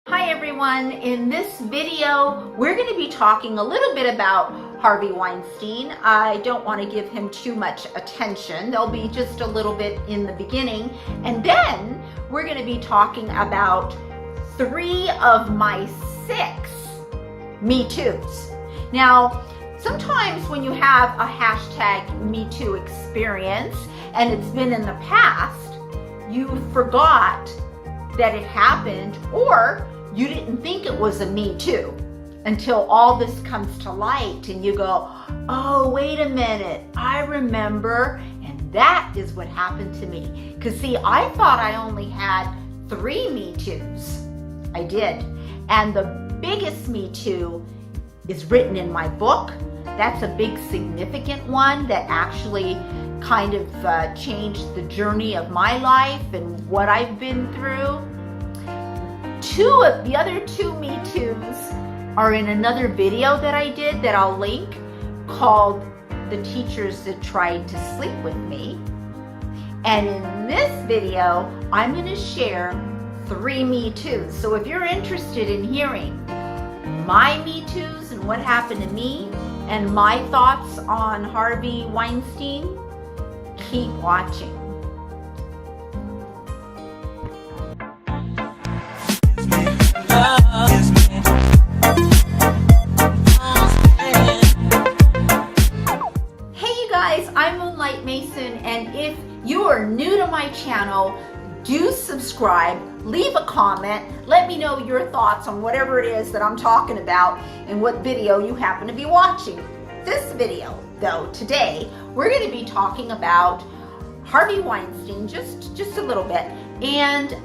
Hi everyone, in this video we're going to be talking a little bit about Harvey Weinstein. I don't want to give him too much attention. There'll be just a little bit in the beginning, and then we're going to be talking about 3 of my 6 Metoo's. Now, sometimes when you have a hashtag Metoo experience and it's been in the past, you forgot that it happened, or you didn't think it was a Me Too until all this comes to light and you go, oh, wait a minute, I remember, and that is what happened to me. Because see, I thought I only had 3 Me Too's. I did. And the biggest Me Too is written in my book. That's a big significant one that actually kind of changed the journey of my life and what I've been through. 2 of the other 2 Me Too's are in another video that I did that I'll link, called The Teachers That Tried to Sleep With Me. And in this video, I'm going to share 3 Me Too's. So if you're interested in hearing my Me Too's and what happened to me and my thoughts on Harvey Weinstein, keep watching. Hey you guys, I'm Moonlight Mason, and if you are new to my channel, do subscribe, leave a comment, let me know your thoughts on whatever it is that I'm talking about and what video you happen to be watching. This video, though, today, we're going to be talking about Harvey Weinstein, just a little bit, and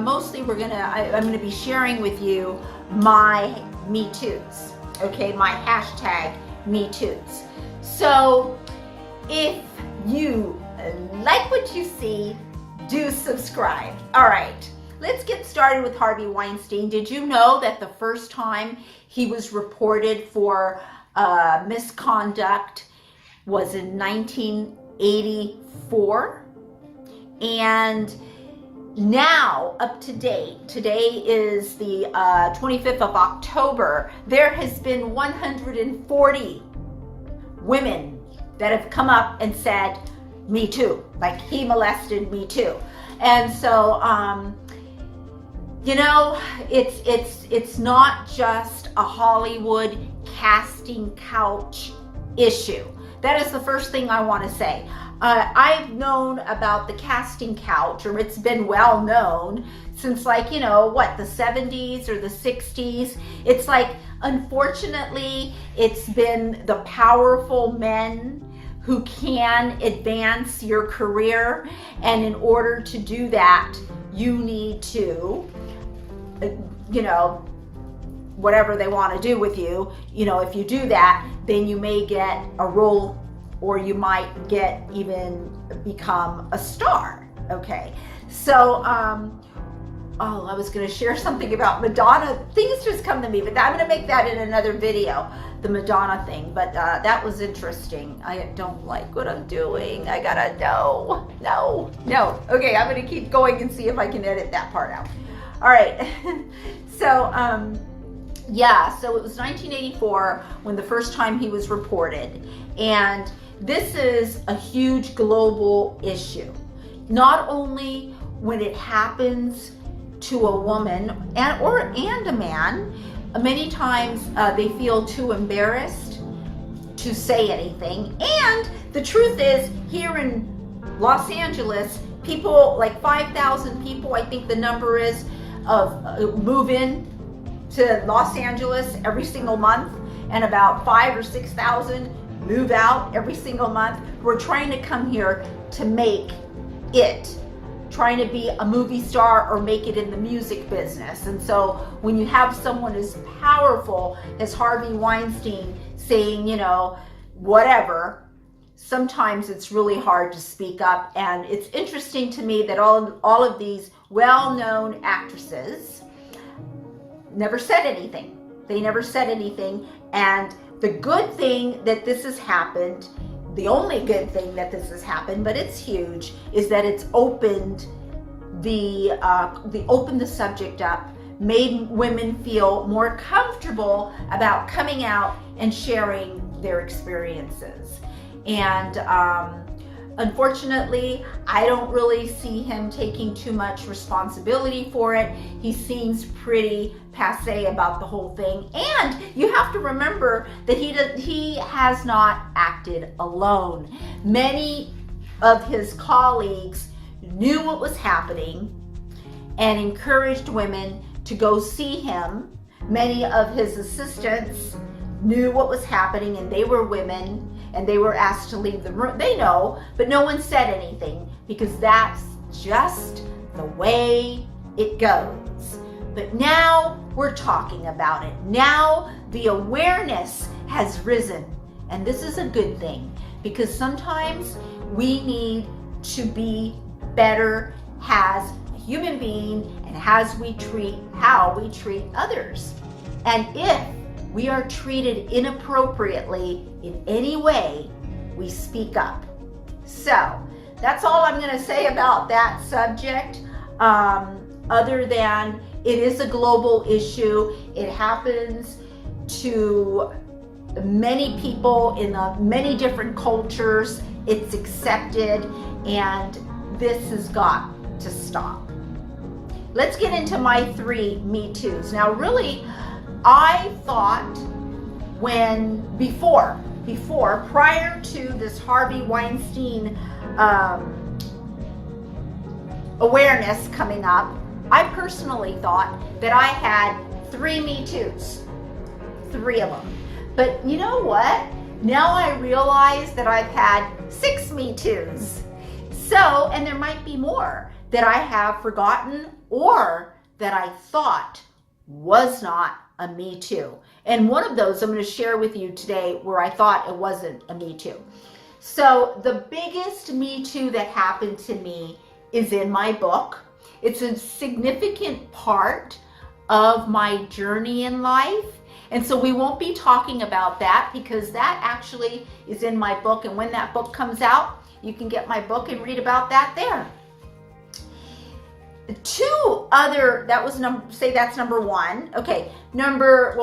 mostly I'm gonna be sharing with you my Me Too's, okay, my hashtag Me Too's. So if you like what you see, do subscribe. All right, let's get started with Harvey Weinstein. Did you know that the first time he was reported for misconduct was in 1984? And now, up to date, today is the 25th of October, there has been 140 women that have come up and said, me too, like he molested me too. And so, you know, it's not just a Hollywood casting couch issue. That is the first thing I want to say. I've known about the casting couch, or it's been well known since, like, you know, what, the 70s or the 60s. It's like, unfortunately, it's been the powerful men who can advance your career, and in order to do that, you need to, you know, whatever they want to do with you, you know, if you do that, then you may get a role, or you might even become a star. Okay, so oh, I was going to share something about Madonna. Things just come to me, but I'm going to make that in another video, the Madonna thing. But that was interesting. I don't like what I'm doing. I gotta no. Okay, I'm going to keep going and see if I can edit that part out. All right. So yeah, so it was 1984 when the first time he was reported, and this is a huge global issue. Not only when it happens to a woman and a man, many times they feel too embarrassed to say anything. And the truth is, here in Los Angeles, people, like 5,000 people, I think the number is, move in to Los Angeles every single month, and about 5,000 or 6,000 move out every single month. We're trying to come here to make it, trying to be a movie star or make it in the music business. And so when you have someone as powerful as Harvey Weinstein saying, you know, whatever, sometimes it's really hard to speak up. And it's interesting to me that all of these well-known actresses never said anything. They never said anything. And the good thing that this has happened, the only good thing that this has happened, but it's huge, is that it's opened the subject up made women feel more comfortable about coming out and sharing their experiences. And unfortunately, I don't really see him taking too much responsibility for it. He seems pretty passé about the whole thing. And you have to remember that he has not acted alone. Many of his colleagues knew what was happening and encouraged women to go see him. Many of his assistants knew what was happening, and they were women, and they were asked to leave the room. They know, but no one said anything because that's just the way it goes. But now we're talking about it. Now the awareness has risen, and this is a good thing because sometimes we need to be better as a human being and how we treat others. And if we are treated inappropriately in any way, we speak up. So that's all I'm going to say about that subject, other than it is a global issue. It happens to many people in many different cultures. It's accepted, and this has got to stop. Let's get into my 3 Me Too's. Now, really, I thought prior to this Harvey Weinstein awareness coming up, I personally thought that I had 3 Me Too's, 3 of them. But you know what? Now I realize that I've had 6 Me Too's. So, and there might be more that I have forgotten or that I thought was not a Me Too. And one of those I'm going to share with you today where I thought it wasn't a Me Too. So the biggest Me Too that happened to me is in my book. It's a significant part of my journey in life. And so we won't be talking about that because that actually is in my book. And when that book comes out, you can get my book and read about that there. 2 other, that was say that's number 1. Okay, number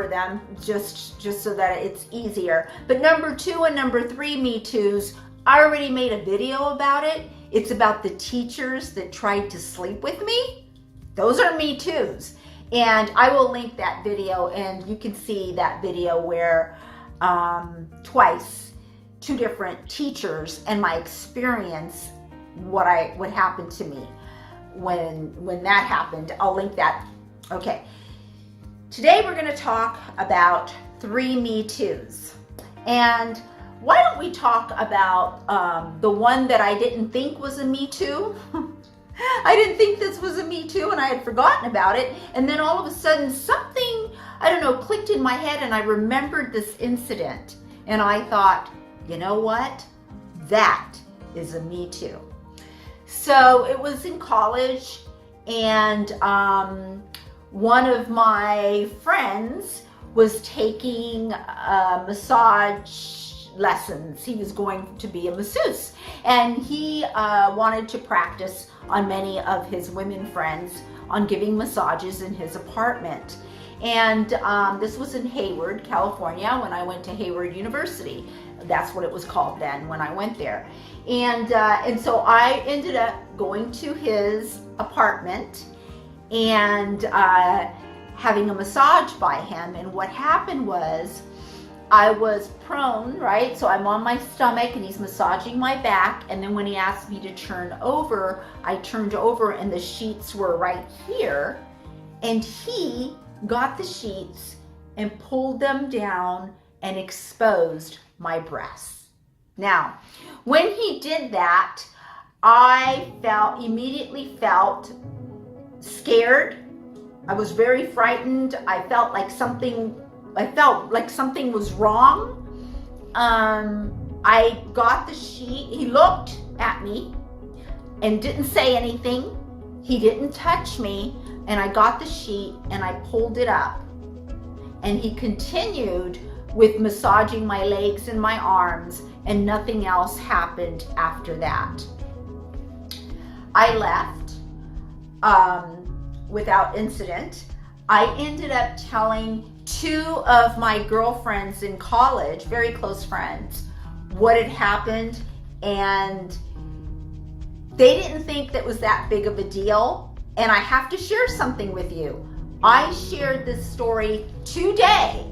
them just so that it's easier. But number 2 and number 3 Me Too's, I already made a video about it. It's about the teachers that tried to sleep with me. Those are Me Too's. And I will link that video, and you can see that video where twice, 2 different teachers and my experience, what happened to me when that happened. I'll link that. Okay. Today we're going to talk about 3 Me Too's. And why don't we talk about the one that I didn't think was a Me Too? I didn't think this was a Me Too, and I had forgotten about it. And then all of a sudden something, I don't know, clicked in my head, and I remembered this incident. And I thought, you know what? That is a Me Too. So it was in college, and one of my friends was taking massage lessons. He was going to be a masseuse, and he wanted to practice on many of his women friends on giving massages in his apartment. And this was in Hayward, California, when I went to Hayward University. That's what it was called then when I went there. And so I ended up going to his apartment and having a massage by him. And what happened was I was prone, right? So I'm on my stomach and he's massaging my back. And then when he asked me to turn over, I turned over and the sheets were right here. And he got the sheets and pulled them down and exposed my breasts. Now, when he did that, I immediately felt scared. I was very frightened. I felt like something was wrong. I got the sheet. He looked at me and didn't say anything. He didn't touch me. And I got the sheet and I pulled it up. And he continued with massaging my legs and my arms, and nothing else happened after that. I left. without incident. I ended up telling 2 of my girlfriends in college, very close friends, what had happened, and they didn't think that was that big of a deal. And I have to share something with you. I shared this story today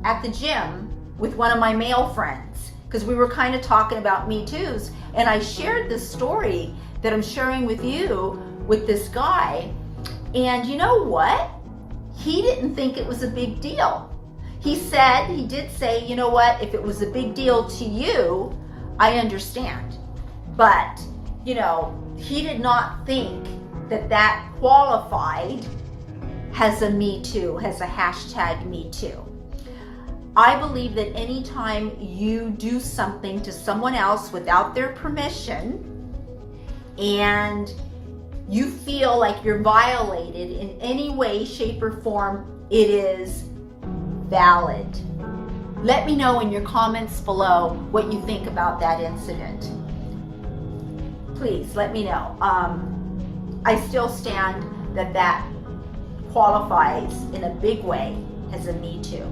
at the gym with one of my male friends, because we were kind of talking about Metoo's, and I shared this story that I'm sharing with you with this guy. And you know what? He didn't think it was a big deal. He did say, you know what, if it was a big deal to you, I understand. But, you know, he did not think that that qualified as a Me Too, as a hashtag Me Too. I believe that anytime you do something to someone else without their permission and you feel like you're violated in any way, shape, or form, it is valid. Let me know in your comments below what you think about that incident. Please let me know. I still stand that qualifies in a big way as a Me Too.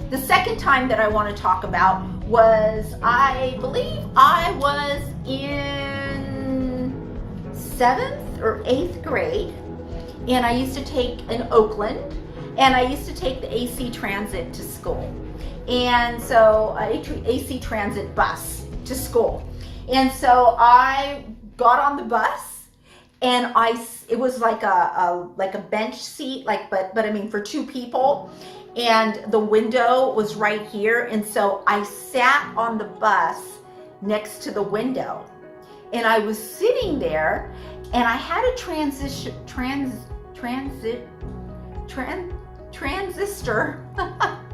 The second time that I want to talk about was, I believe I was in 7th or 8th grade, and I used to take in Oakland, and I used to take the AC Transit to school. And so AC Transit bus to school. And so I got on the bus, and it was like a bench seat, but I mean for 2 people, and the window was right here. And so I sat on the bus next to the window, and I was sitting there, and I had a transistor.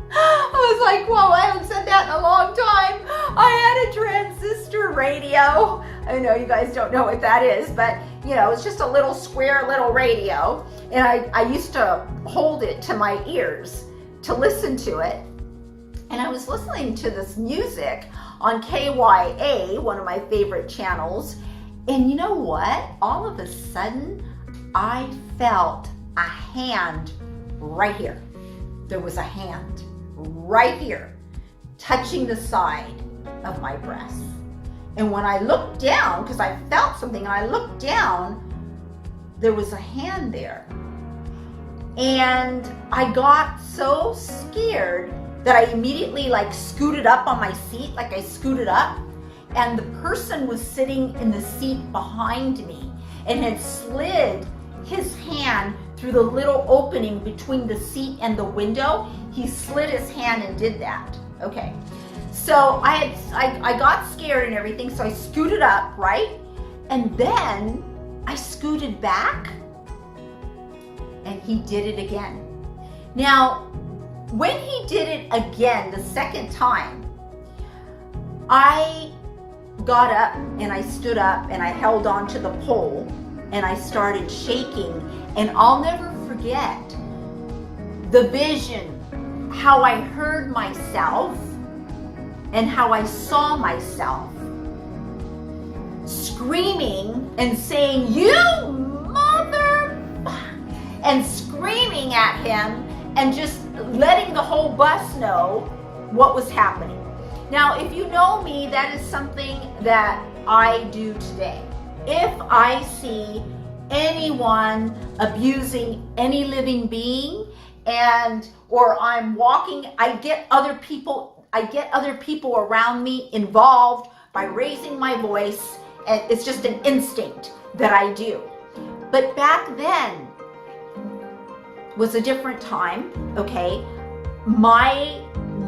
I was like, whoa, I haven't said that in a long time. I had a transistor radio. I know you guys don't know what that is, but you know, it's just a little square little radio. And I used to hold it to my ears to listen to it. And I was listening to this music on KYA, one of my favorite channels. And you know what? All of a sudden, I felt a hand right here. There was a hand right here touching the side of my breast. And when I looked down, because I felt something, and I looked down, there was a hand there. And I got so scared that I immediately scooted up on my seat, I scooted up, and the person was sitting in the seat behind me and had slid his hand through the little opening between the seat and the window. He slid his hand and did that. Okay. So I got scared and everything, so I scooted up, right? And then I scooted back, and he did it again. Now, when he did it again, the second time, I got up and I stood up and I held on to the pole and I started shaking. And I'll never forget the vision, how I heard myself and how I saw myself screaming and saying, "You mother," and screaming at him and just letting the whole bus know what was happening. Now, if you know me, that is something that I do today. If I see anyone abusing any living being, or I'm walking, I get other people around me involved by raising my voice, and it's just an instinct that I do. But back then was a different time, okay? My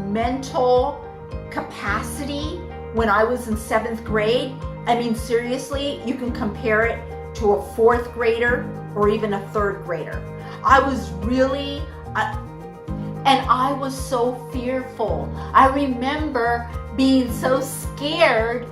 mental capacity when I was in 7th grade, I mean, seriously, you can compare it to a 4th grader or even a 3rd grader. I was really, and I was so fearful. I remember being so scared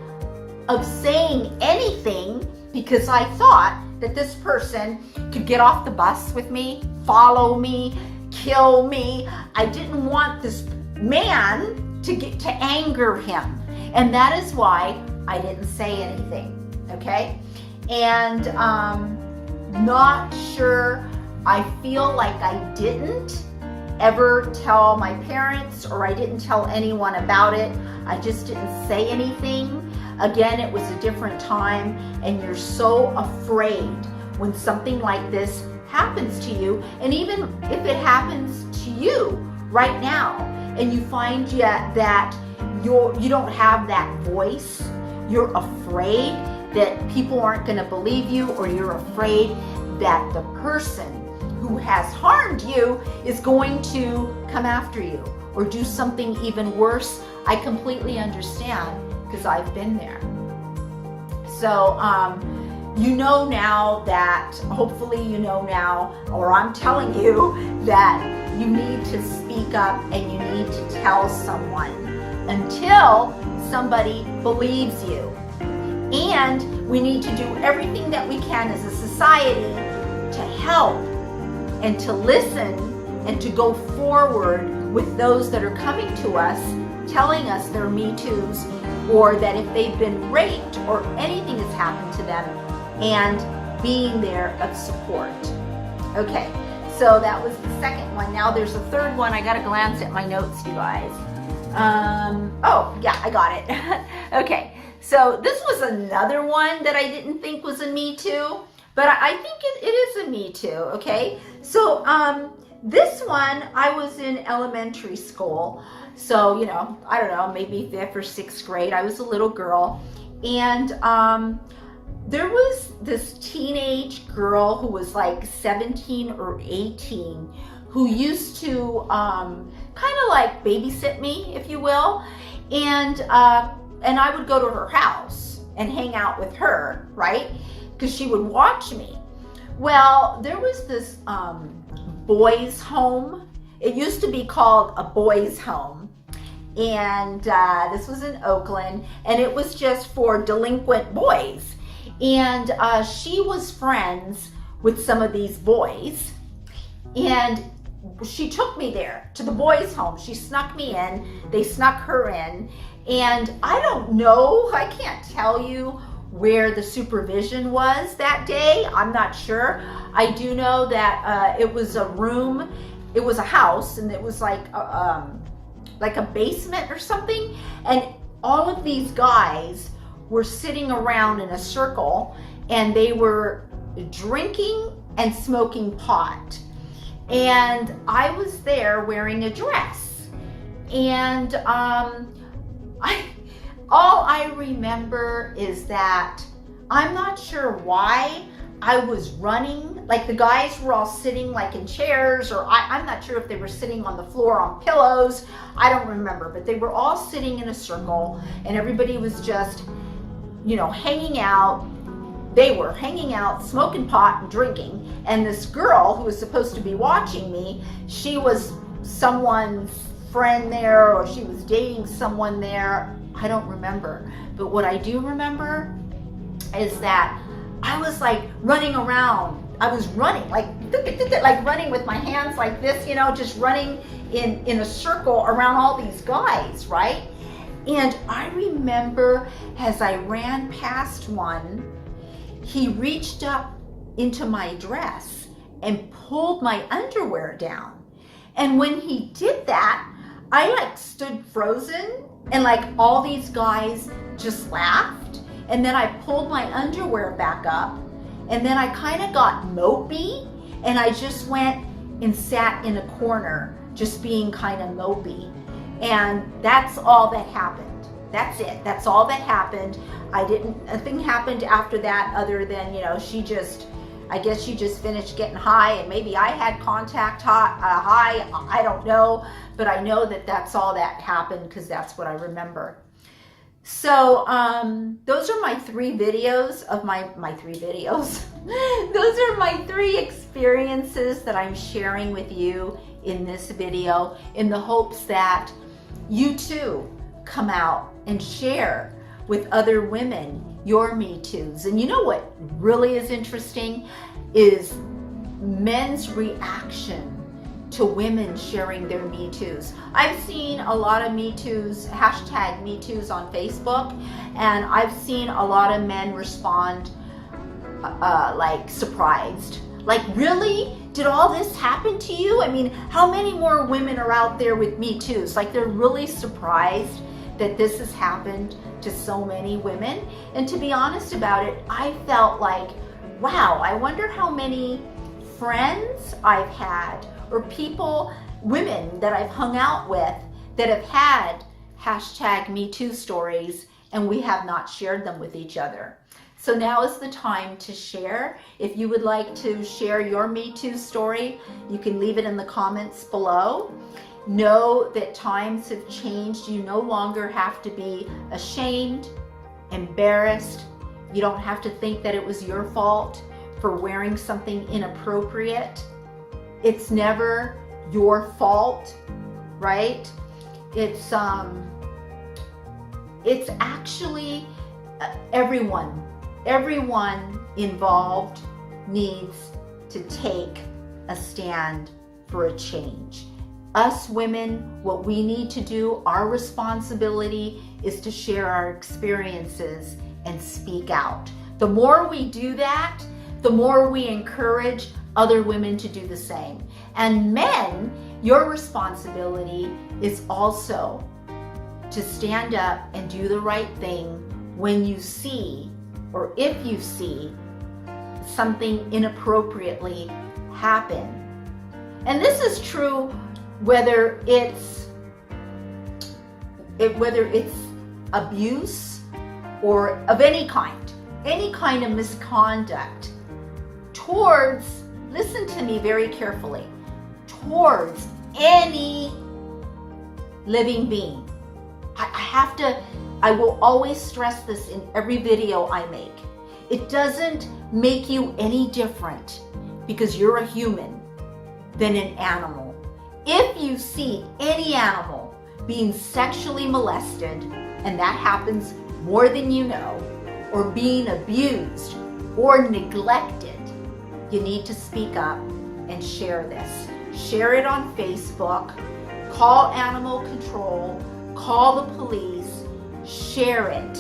of saying anything because I thought that this person could get off the bus with me, follow me, kill me. I didn't want this man to anger him. And that is why I didn't say anything, okay? And not sure I feel like I didn't ever tell my parents, or I didn't tell anyone about it. I just didn't say anything. Again, it was a different time, and you're so afraid when something like this happens to you. And even if it happens to you right now, and you find that you don't have that voice, you're afraid that people aren't going to believe you, or you're afraid that the person who has harmed you is going to come after you or do something even worse. I completely understand, because I've been there. So you know now that, hopefully you know now, or I'm telling you that you need to speak up and you need to tell someone until somebody believes you. And we need to do everything that we can as a society to help and to listen and to go forward with those that are coming to us telling us they're Me Too's, or that if they've been raped or anything has happened to them, and being there of support. Okay, so that was the second one. Now there's a third one. I gotta glance at my notes, you guys. Oh yeah, I got it. Okay, so this was another one that I didn't think was a Me Too, but I think it is a Me Too. Okay, so this one, I was in elementary school, so I don't know, maybe 5th or 6th grade. I was a little girl, and there was this teenage girl who was like 17 or 18 who used to kind of like babysit me, if you will, and I would go to her house and hang out with her, right? Because she would watch me. Well, there was this boys' home. It used to be called a boys' home, and this was in Oakland, and it was just for delinquent boys. And she was friends with some of these boys, and she took me there to the boys' home. She snuck me in, they snuck her in, and I don't know, I can't tell you where the supervision was that day. I'm not sure. I do know that it was a room, it was a house, and it was like a basement or something, and all of these guys were sitting around in a circle, and they were drinking and smoking pot. And I was there wearing a dress, and all I remember is that I'm not sure why I was running. Like, the guys were all sitting like in chairs, or I'm not sure if they were sitting on the floor on pillows. I don't remember, but they were all sitting in a circle, and everybody was just hanging out. They were hanging out, smoking pot and drinking. And this girl who was supposed to be watching me, she was someone's friend there, or she was dating someone there. I don't remember. But what I do remember is that I was like running around. I was running, like running with my hands like this, just running in a circle around all these guys, right? And I remember as I ran past one, he reached up into my dress and pulled my underwear down. And when he did that, I like stood frozen, and like all these guys just laughed. And then I pulled my underwear back up, and then I kind of got mopey, and I just went and sat in a corner, just being kind of mopey. And that's all that happened. That's it. That's all that happened. Nothing happened after that, other than, I guess she just finished getting high, and maybe I had contact high, I don't know, but I know that that's all that happened, because that's what I remember. So those are my 3 videos of my 3 videos. Those are my 3 experiences that I'm sharing with you in this video, in the hopes that you too come out and share with other women your Me Too's. And you know what really is interesting is men's reaction to women sharing their Me Too's. I've seen a lot of Me Too's, hashtag Me Too's on Facebook, and I've seen a lot of men respond like surprised. Like, really? did all this happen to you? I mean, how many more women are out there with Me Too's? Like, they're really surprised that this has happened to so many women. And to be honest about it, I felt like, wow, I wonder how many friends I've had or people, women that I've hung out with that have had hashtag Me Too stories, and we have not shared them with each other. So now is the time to share. If you would like to share your Me Too story, you can leave it in the comments below. Know that times have changed. You no longer have to be ashamed, embarrassed. You don't have to think that it was your fault for wearing something inappropriate. It's never your fault, right? It's actually everyone involved needs to take a stand for a change. Us women, what we need to do, our responsibility is to share our experiences and speak out. The more we do that, the more we encourage other women to do the same. And men, your responsibility is also to stand up and do the right thing when you see, or if you see, something inappropriately happen. And this is true whether it's abuse or of any kind of misconduct towards, listen to me very carefully, towards any living being. I will always stress this in every video I make. It doesn't make you any different because you're a human than an animal. If you see any animal being sexually molested, and that happens more than you know, or being abused or neglected, you need to speak up and share this. Share it on Facebook, call animal control, call the police, share it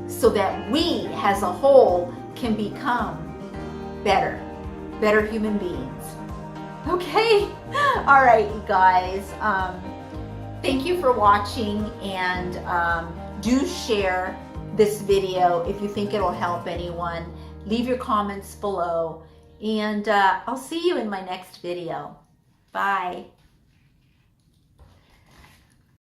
so that we as a whole can become better human beings. Okay, all right, you guys. Thank you for watching, and do share this video if you think it'll help anyone. Leave your comments below, and I'll see you in my next video. Bye.